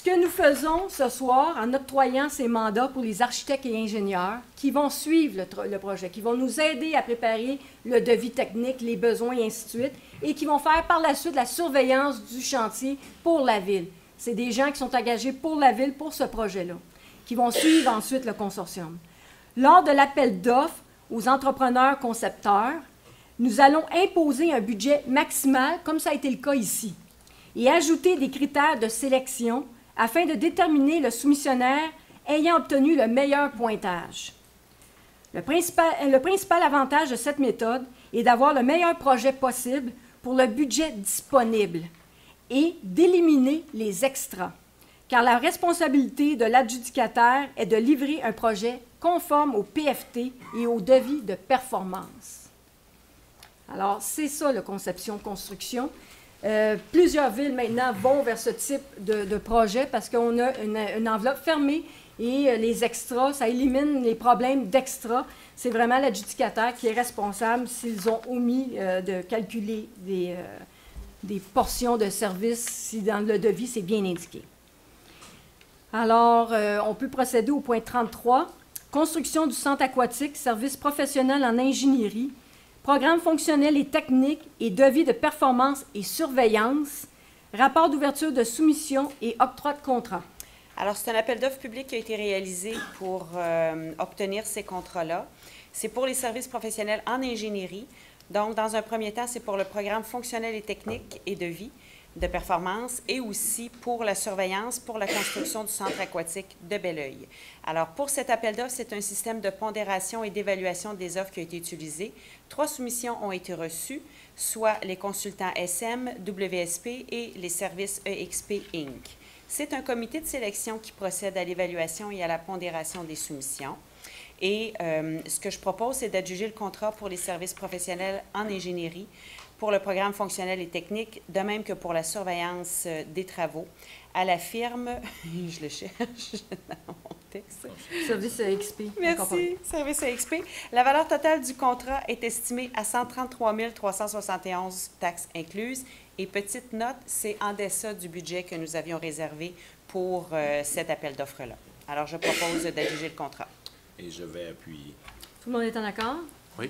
Ce que nous faisons ce soir en octroyant ces mandats pour les architectes et ingénieurs qui vont suivre le projet, qui vont nous aider à préparer le devis technique, les besoins et ainsi de suite, et qui vont faire par la suite la surveillance du chantier pour la ville. C'est des gens qui sont engagés pour la ville, pour ce projet-là, qui vont suivre ensuite le consortium. Lors de l'appel d'offres aux entrepreneurs concepteurs, nous allons imposer un budget maximal, comme ça a été le cas ici, et ajouter des critères de sélection afin de déterminer le soumissionnaire ayant obtenu le meilleur pointage. Le principal avantage de cette méthode est d'avoir le meilleur projet possible pour le budget disponible et d'éliminer les extras, car la responsabilité de l'adjudicataire est de livrer un projet conforme au PFT et au devis de performance. Alors, c'est ça, la conception-construction. Plusieurs villes, maintenant, vont vers ce type de projet parce qu'on a une enveloppe fermée et les extras, ça élimine les problèmes d'extras. C'est vraiment l'adjudicataire qui est responsable s'ils ont omis de calculer des portions de services si dans le devis, c'est bien indiqué. Alors, on peut procéder au point 33. Construction du centre aquatique, service professionnel en ingénierie, programme fonctionnel et technique et devis de performance et surveillance, rapport d'ouverture de soumission et octroi de contrat. Alors, c'est un appel d'offres public qui a été réalisé pour obtenir ces contrats-là. C'est pour les services professionnels en ingénierie. Donc, dans un premier temps, c'est pour le programme fonctionnel et technique et devis de performance et aussi pour la surveillance pour la construction du centre aquatique de Belleuil. Alors, pour cet appel d'offres, c'est un système de pondération et d'évaluation des offres qui a été utilisé. 3 soumissions ont été reçues, soit les consultants SM, WSP et les services EXP Inc. C'est un comité de sélection qui procède à l'évaluation et à la pondération des soumissions. Et ce que je propose, c'est d'adjuger le contrat pour les services professionnels en ingénierie, pour le programme fonctionnel et technique, de même que pour la surveillance des travaux, à la firme, je le cherche dans mon texte. Service EXP. Merci, service EXP. La valeur totale du contrat est estimée à 133 371 taxes incluses. Et petite note, c'est en deçà du budget que nous avions réservé pour cet appel d'offres-là. Alors, je propose d'adjuger le contrat. Et je vais appuyer. Tout le monde est en accord? Oui.